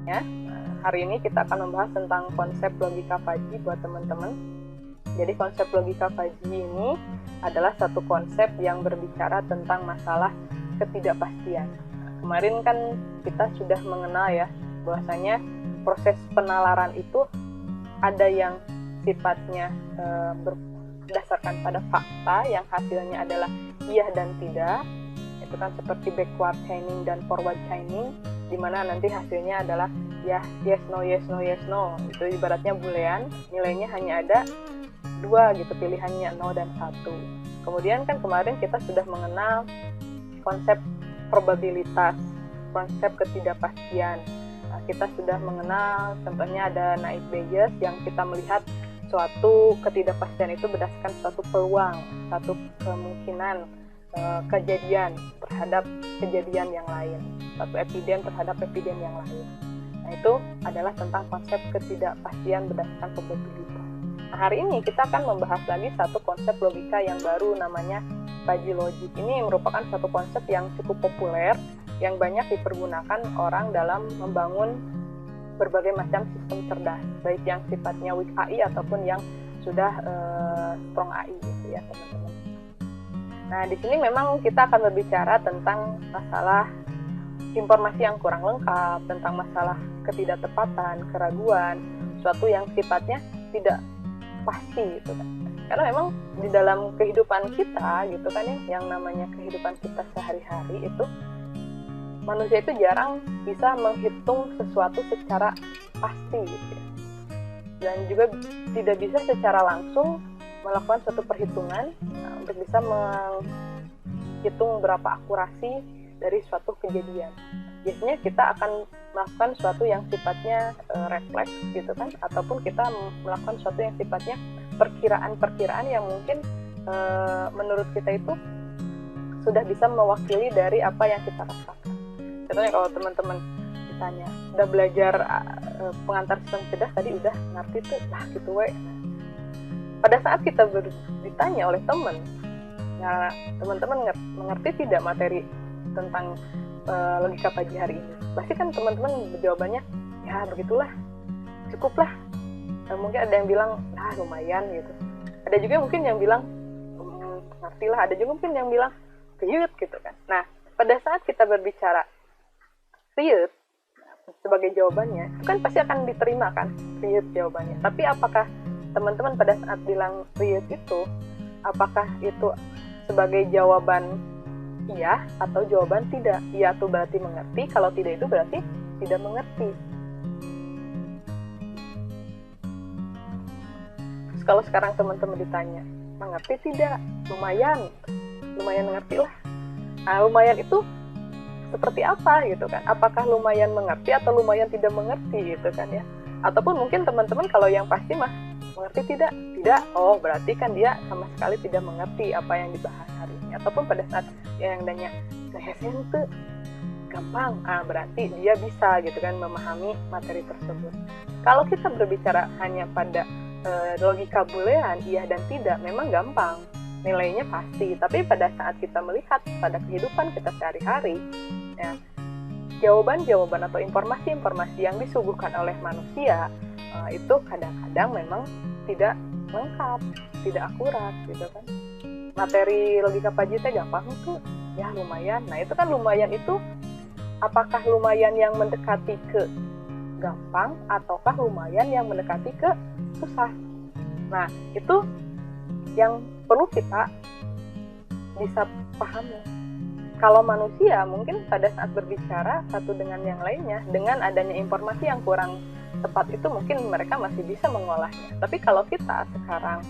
Ya. Hari ini kita akan membahas tentang konsep logika fuzzy buat teman-teman. Jadi konsep logika fuzzy ini adalah satu konsep yang berbicara tentang masalah ketidakpastian. Kemarin kan kita sudah mengenal ya bahwasanya proses penalaran itu ada yang sifatnya berdasarkan pada fakta yang hasilnya adalah iya dan tidak. Itu kan seperti backward chaining dan forward chaining, di mana nanti hasilnya adalah ya yes no yes no yes no. Itu ibaratnya boolean, nilainya hanya ada 2 gitu, pilihannya 0 dan 1. Kemudian kan kemarin kita sudah mengenal konsep probabilitas, konsep ketidakpastian. Nah, kita sudah mengenal contohnya ada naive Bayes yang kita melihat suatu ketidakpastian itu berdasarkan suatu peluang, satu kemungkinan kejadian terhadap kejadian yang lain, satu epidem terhadap epidem yang lain. Nah, itu adalah tentang konsep ketidakpastian berdasarkan probabilitas. Nah, hari ini kita akan membahas lagi satu konsep logika yang baru namanya fuzzy logic. Ini merupakan satu konsep yang cukup populer, yang banyak dipergunakan orang dalam membangun berbagai macam sistem cerdas, baik yang sifatnya weak AI ataupun yang sudah strong AI gitu ya teman-teman. Nah, di sini memang kita akan berbicara tentang masalah informasi yang kurang lengkap, tentang masalah ketidaktepatan, keraguan, suatu yang sifatnya tidak pasti gitu kan. Karena memang di dalam kehidupan kita gitu kan ya, yang namanya kehidupan kita sehari-hari itu manusia itu jarang bisa menghitung sesuatu secara pasti gitu ya. Dan juga tidak bisa secara langsung melakukan suatu perhitungan untuk bisa menghitung berapa akurasi dari suatu kejadian. Biasanya kita akan melakukan suatu yang sifatnya refleks gitu kan, ataupun kita melakukan suatu yang sifatnya perkiraan-perkiraan yang mungkin menurut kita itu sudah bisa mewakili dari apa yang kita rasakan. Contohnya kalau teman-teman ditanya, udah belajar pengantar sistem cerdas tadi, udah ngerti tuh, lah gitu we. Pada saat kita ditanya oleh teman, ya teman-teman mengerti tidak materi tentang logika fuzzy hari ini? Pasti kan teman-teman jawabannya, ya begitulah, cukuplah. Mungkin ada yang bilang, nah lumayan gitu. Ada juga mungkin yang bilang, ngerti lah. Ada juga mungkin yang bilang, riut gitu kan. Nah, pada saat kita berbicara riut sebagai jawabannya, itu kan pasti akan diterima kan, riut jawabannya. Tapi apakah teman-teman pada saat bilang riut itu, apakah itu sebagai jawaban iya atau jawaban tidak? Iya itu berarti mengerti, kalau tidak itu berarti tidak mengerti. Terus kalau sekarang teman-teman ditanya, mengerti tidak? Lumayan mengerti lah. Nah, lumayan itu seperti apa gitu kan? Apakah lumayan mengerti atau lumayan tidak mengerti gitu kan ya? Ataupun mungkin teman-teman kalau yang pasti mah mengerti tidak? Tidak. Oh, berarti kan dia sama sekali tidak mengerti apa yang dibahas hari ini. Ataupun pada saat yang nanya, kehesen tuh gampang. Berarti dia bisa gitu kan memahami materi tersebut. Kalau kita berbicara hanya pada logika boolean, iya dan tidak, memang gampang. Nilainya pasti. Tapi pada saat kita melihat pada kehidupan kita sehari-hari, ya, jawaban-jawaban atau informasi-informasi yang disuguhkan oleh manusia itu kadang-kadang memang tidak lengkap, tidak akurat gitu kan. Materi logika fuzzy teh gampang tuh, ya lumayan. Nah itu kan lumayan itu, apakah lumayan yang mendekati ke gampang ataukah lumayan yang mendekati ke susah? Nah itu yang perlu kita bisa pahami. Kalau manusia mungkin pada saat berbicara satu dengan yang lainnya, dengan adanya informasi yang kurang tepat itu mungkin mereka masih bisa mengolahnya. Tapi kalau kita sekarang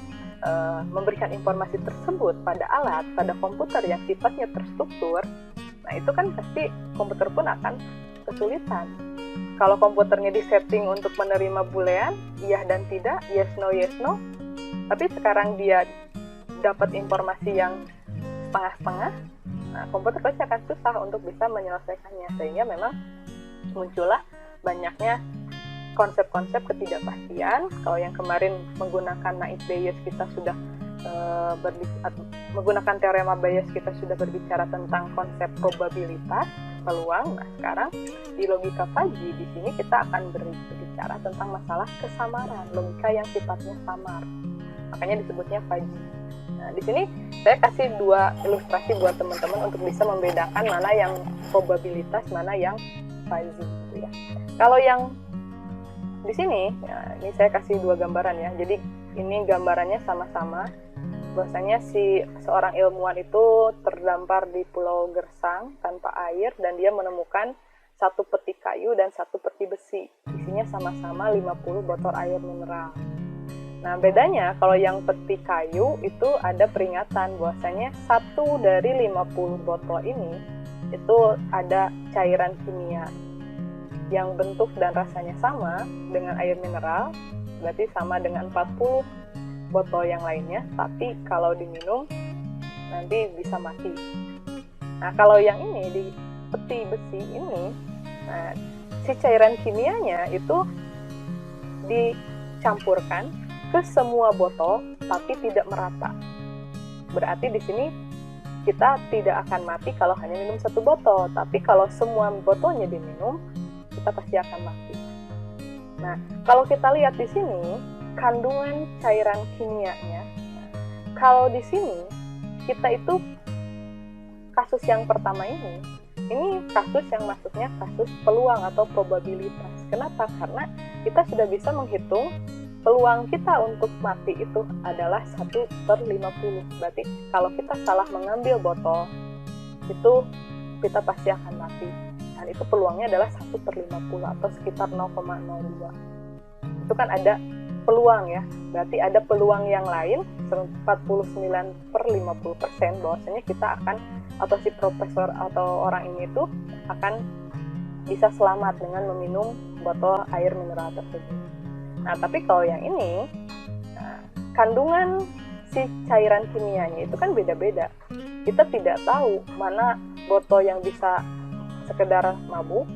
memberikan informasi tersebut pada alat, pada komputer yang sifatnya terstruktur, nah itu kan pasti komputer pun akan kesulitan. Kalau komputernya disetting untuk menerima boolean, iya dan tidak, yes no, tapi sekarang dia dapat informasi yang setengah-setengah, nah komputer pasti akan susah untuk bisa menyelesaikannya, sehingga memang muncullah banyaknya konsep-konsep ketidakpastian. Kalau yang kemarin menggunakan naive Bayes kita sudah menggunakan teorema Bayes kita sudah berbicara tentang konsep probabilitas. peluang. Nah, sekarang di logika Fuzzy di sini kita akan berbicara tentang masalah kesamaran, logika yang sifatnya samar. Makanya disebutnya Fuzzy. Nah, di sini saya kasih 2 ilustrasi buat teman-teman untuk bisa membedakan mana yang probabilitas, mana yang Fuzzy gitu ya. Kalau yang di sini, ya, ini saya kasih 2 gambaran ya. Jadi ini gambarannya sama-sama. Bahwasanya seorang ilmuwan itu terdampar di Pulau Gersang tanpa air dan dia menemukan 1 peti kayu dan 1 peti besi. Isinya sama-sama 50 botol air mineral. Nah, bedanya kalau yang peti kayu itu ada peringatan bahwasanya 1 dari 50 botol ini itu ada cairan kimia yang bentuk dan rasanya sama dengan air mineral, berarti sama dengan 40 botol yang lainnya, tapi kalau diminum nanti bisa mati. Nah, kalau yang ini di peti besi ini, nah, si cairan kimianya itu dicampurkan ke semua botol tapi tidak merata. Berarti di sini kita tidak akan mati kalau hanya minum 1 botol, tapi kalau semua botolnya diminum, kita pasti akan mati. Nah, kalau kita lihat di sini kandungan cairan kimianya, kalau di sini kita itu kasus yang pertama ini kasus yang maksudnya kasus peluang atau probabilitas. Kenapa? Karena kita sudah bisa menghitung peluang kita untuk mati itu adalah 1/50. Berarti kalau kita salah mengambil botol, itu kita pasti akan mati. Dan itu peluangnya adalah 1/50 atau sekitar 0,02. Itu kan ada peluang ya, berarti ada peluang yang lain 49/50% bahwasanya kita akan, atau si profesor atau orang ini itu akan bisa selamat dengan meminum botol air mineral tersebut. Nah, tapi kalau yang ini, kandungan si cairan kimianya itu kan beda-beda. Kita tidak tahu mana botol yang bisa sekedar mabuk,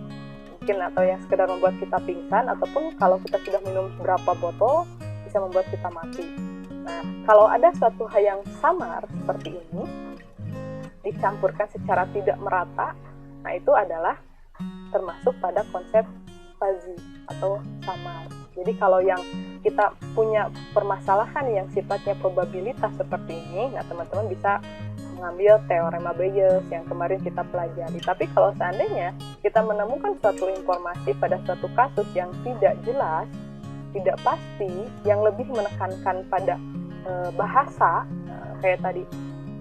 mungkin, atau yang sekedar membuat kita pingsan, ataupun kalau kita sudah minum berapa botol bisa membuat kita mati. Nah, kalau ada suatu hal yang samar seperti ini dicampurkan secara tidak merata, nah itu adalah termasuk pada konsep fuzzy atau samar. Jadi kalau yang kita punya permasalahan yang sifatnya probabilitas seperti ini, nah teman-teman bisa mengambil teorema Bayes yang kemarin kita pelajari. Tapi kalau seandainya kita menemukan suatu informasi pada suatu kasus yang tidak jelas, tidak pasti, yang lebih menekankan pada bahasa, kayak tadi,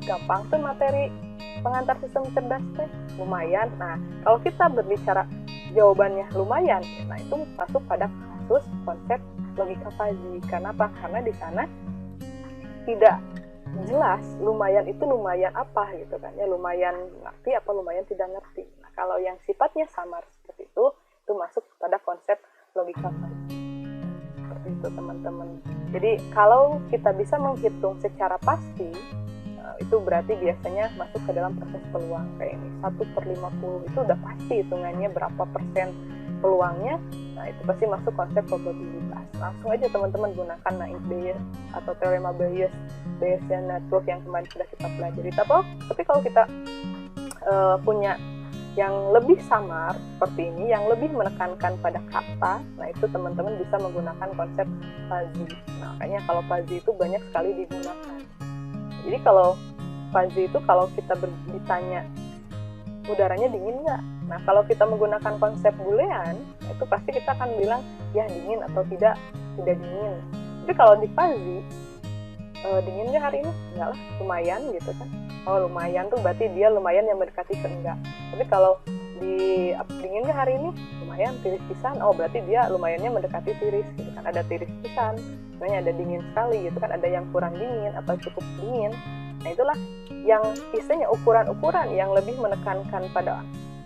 gampang tuh materi pengantar sistem cerdas teh, lumayan. Nah, kalau kita berbicara jawabannya lumayan, nah itu masuk pada kasus konsep logika fuzzy. Kenapa? Karena di sana tidak jelas lumayan itu lumayan apa gitu kan ya, lumayan ngerti apa lumayan tidak ngerti. Nah, kalau yang sifatnya samar seperti itu masuk pada konsep logika fuzzy. Seperti itu teman-teman. Jadi kalau kita bisa menghitung secara pasti, itu berarti biasanya masuk ke dalam proses peluang kayak ini. 1/50 itu udah pasti hitungannya berapa persen peluangnya. Nah, itu pasti masuk konsep probabilitas. Langsung aja teman-teman gunakan naik Bayes atau teorema Bayesian network yang kemarin sudah kita pelajari. Tapi kalau kita punya yang lebih samar seperti ini, yang lebih menekankan pada kata, nah itu teman-teman bisa menggunakan konsep fuzzy. Nah, makanya kalau fuzzy itu banyak sekali digunakan. Jadi kalau fuzzy itu kalau kita ditanya udaranya dingin nggak? Nah, kalau kita menggunakan konsep boolean, itu pasti kita akan bilang ya dingin atau tidak dingin. Tapi kalau di fuzzy, dingin nggak hari ini? Enggak lah, lumayan gitu kan. Oh, lumayan tuh berarti dia lumayan yang mendekati ke enggak. Tapi kalau di dingin nggak hari ini? Lumayan, tiris pisan. Oh, berarti dia lumayannya mendekati tiris gitu kan. Ada tiris pisan, sebenarnya ada dingin sekali gitu kan. Ada yang kurang dingin atau cukup dingin. Nah, itulah yang istilahnya ukuran-ukuran yang lebih menekankan pada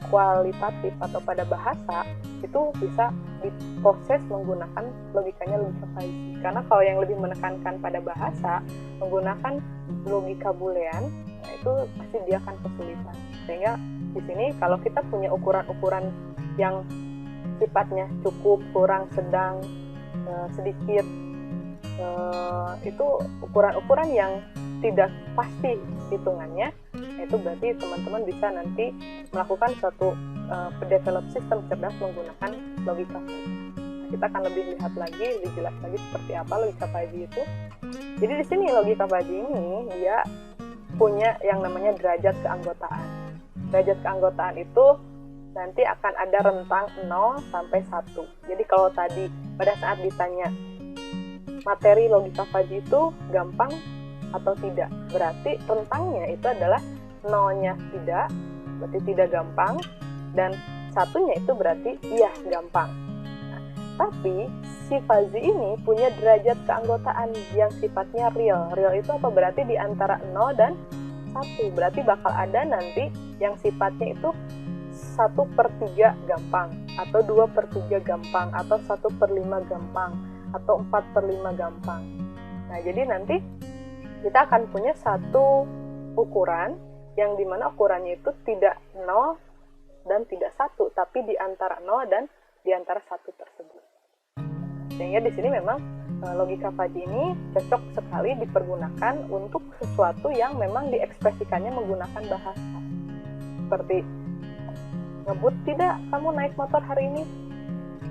kualitatif atau pada bahasa, itu bisa diproses menggunakan logikanya logika fuzzy. Karena kalau yang lebih menekankan pada bahasa menggunakan logika boolean, nah itu pasti dia akan kesulitan. Sehingga di sini kalau kita punya ukuran-ukuran yang sifatnya cukup, kurang, sedang, sedikit, itu ukuran-ukuran yang tidak pasti hitungannya, itu berarti teman-teman bisa nanti melakukan suatu develop sistem cerdas menggunakan logika fuzzy. Nah, kita akan lebih lihat lagi, lebih jelas lagi seperti apa logika fuzzy itu. Jadi di sini logika fuzzy ini dia punya yang namanya derajat keanggotaan. Derajat keanggotaan itu nanti akan ada rentang 0 sampai 1. Jadi kalau tadi pada saat ditanya materi logika fuzzy itu gampang atau tidak, berarti rentangnya itu adalah 0-nya tidak, berarti tidak gampang, dan 1-nya itu berarti iya gampang. Nah, tapi si fuzzy ini punya derajat keanggotaan yang sifatnya real. Real itu apa? Berarti di antara 0 dan 1, berarti bakal ada nanti yang sifatnya itu 1/3 gampang, atau 2/3 gampang, atau 1/5 gampang, atau 4/5 gampang. Nah, jadi nanti kita akan punya satu ukuran yang dimana ukurannya itu tidak 0 dan tidak 1, tapi di antara 0 dan di antara 1 tersebut. Sehingga di sini memang logika fuzzy ini cocok sekali dipergunakan untuk sesuatu yang memang diekspresikannya menggunakan bahasa. Seperti, ngebut tidak kamu naik motor hari ini?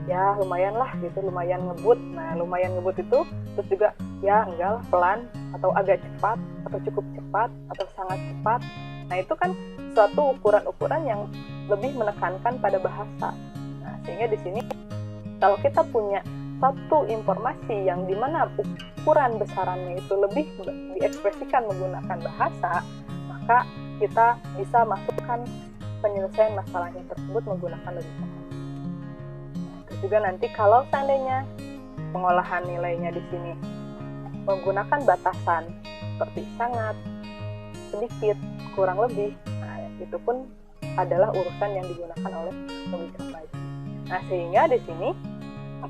Ya lumayan lah gitu, lumayan ngebut. Nah lumayan ngebut itu terus juga ya enggak lah, pelan, atau agak cepat, atau cukup cepat, atau sangat cepat. Nah itu kan suatu ukuran-ukuran yang lebih menekankan pada bahasa. Nah sehingga di sini kalau kita punya satu informasi yang dimana ukuran besarannya itu lebih diekspresikan menggunakan bahasa, maka kita bisa masukkan penyelesaian masalahnya tersebut menggunakan logika. Juga nanti kalau seandainya pengolahan nilainya di sini menggunakan batasan seperti sangat, sedikit, kurang lebih, nah itu pun adalah urusan yang digunakan oleh logika fuzzy. Nah sehingga di sini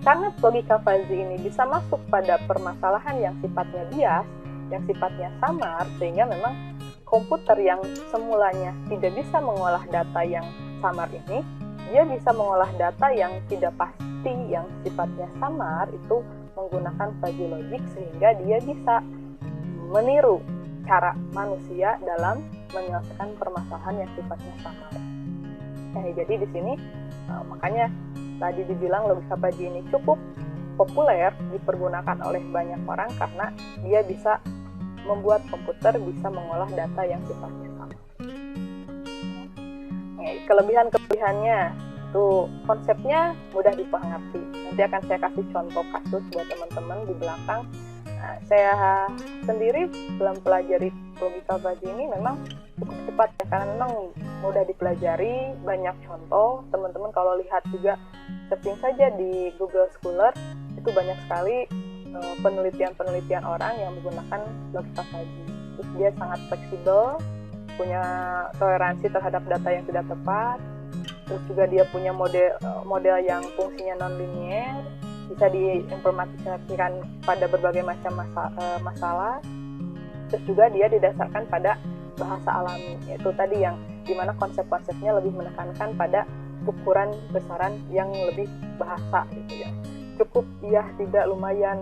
karena logika fuzzy ini bisa masuk pada permasalahan yang sifatnya bias, yang sifatnya samar, sehingga memang komputer yang semulanya tidak bisa mengolah data yang samar ini, dia bisa mengolah data yang tidak pasti, yang sifatnya samar, itu menggunakan fuzzy logic, sehingga dia bisa meniru cara manusia dalam menyelesaikan permasalahan yang sifatnya samar. Nah, jadi di sini makanya tadi dibilang logika fuzzy ini cukup populer dipergunakan oleh banyak orang karena dia bisa membuat komputer bisa mengolah data yang sifatnya sama. Kelebihan-kelebihannya itu konsepnya mudah dipengerti. Nanti akan saya kasih contoh kasus buat teman-teman di belakang. Nah, saya sendiri dalam pelajari logika fuzzy ini memang cukup cepat ya, karena memang mudah dipelajari, banyak contoh. Teman-teman kalau lihat juga searching saja di Google Scholar, itu banyak sekali penelitian-penelitian orang yang menggunakan logika fuzzy. Terus dia sangat fleksibel, punya toleransi terhadap data yang tidak tepat, terus juga dia punya model yang fungsinya non-linier, bisa diimplementasikan pada berbagai macam masalah, terus juga dia didasarkan pada bahasa alami, yaitu tadi yang dimana konsep-konsepnya lebih menekankan pada ukuran besaran yang lebih bahasa gitu ya, cukup, iya, tidak, lumayan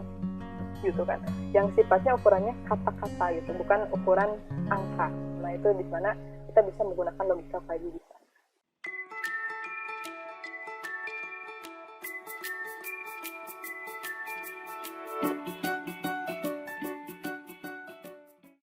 gitu kan, yang sifatnya ukurannya kata-kata gitu, bukan ukuran angka. Nah itu di mana kita bisa menggunakan logika fuzzy di sana.